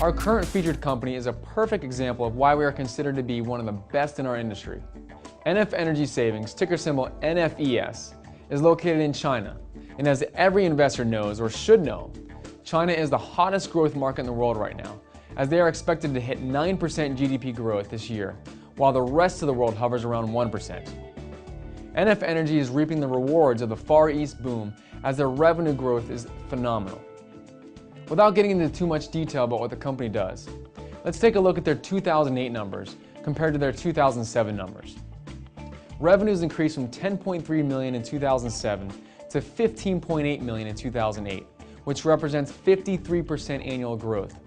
Our current featured company is a perfect example of why we are considered to be one of the best in our industry. NF Energy Savings, ticker symbol NFES, is located in China, and as every investor knows or should know, China is the hottest growth market in the world right now, as they are expected to hit 9% GDP growth this year, while the rest of the world hovers around 1%. NF Energy is reaping the rewards of the Far East boom as their revenue growth is phenomenal. Without getting into too much detail about what the company does, let's take a look at their 2008 numbers compared to their 2007 numbers. Revenues increased from $10.3 million in 2007 to $15.8 million in 2008, which represents 53% annual growth.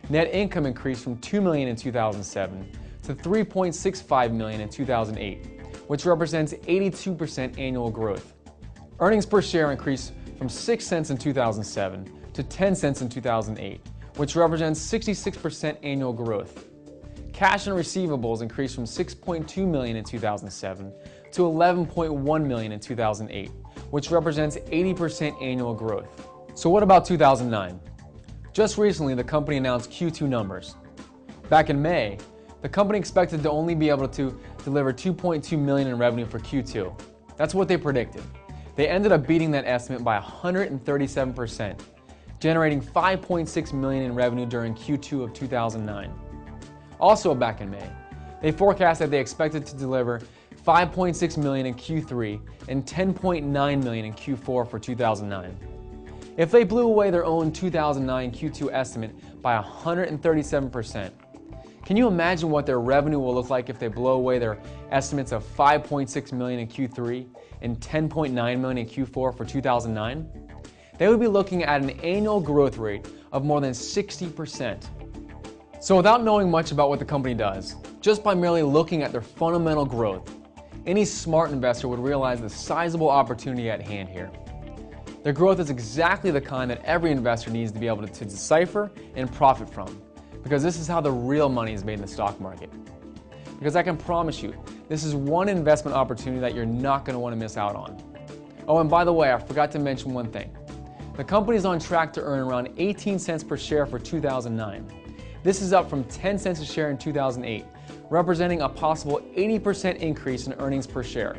Net income increased from $2 million in 2007 to $3.65 million in 2008, which represents 82% annual growth. Earnings per share increased from 6 cents in 2007 to 10 cents in 2008, which represents 66% annual growth. Cash and receivables increased from $6.2 million in 2007 to $11.1 million in 2008, which represents 80% annual growth. So what about 2009? Just recently, the company announced Q2 numbers. Back in May, the company expected to only be able to deliver $2.2 million in revenue for Q2. That's what they predicted. They ended up beating that estimate by 137%, generating $5.6 million in revenue during Q2 of 2009. Also back in May, they forecast that they expected to deliver $5.6 million in Q3 and $10.9 million in Q4 for 2009. If they blew away their own 2009 Q2 estimate by 137%, can you imagine what their revenue will look like if they blow away their estimates of $5.6 million in Q3 and $10.9 million in Q4 for 2009? They would be looking at an annual growth rate of more than 60%. So without knowing much about what the company does, just by merely looking at their fundamental growth, any smart investor would realize the sizable opportunity at hand here. Their growth is exactly the kind that every investor needs to be able to decipher and profit from, because this is how the real money is made in the stock market. Because I can promise you, this is one investment opportunity that you're not going to want to miss out on. Oh, and by the way, I forgot to mention one thing. The company is on track to earn around 18 cents per share for 2009. This is up from 10 cents a share in 2008, representing a possible 80% increase in earnings per share.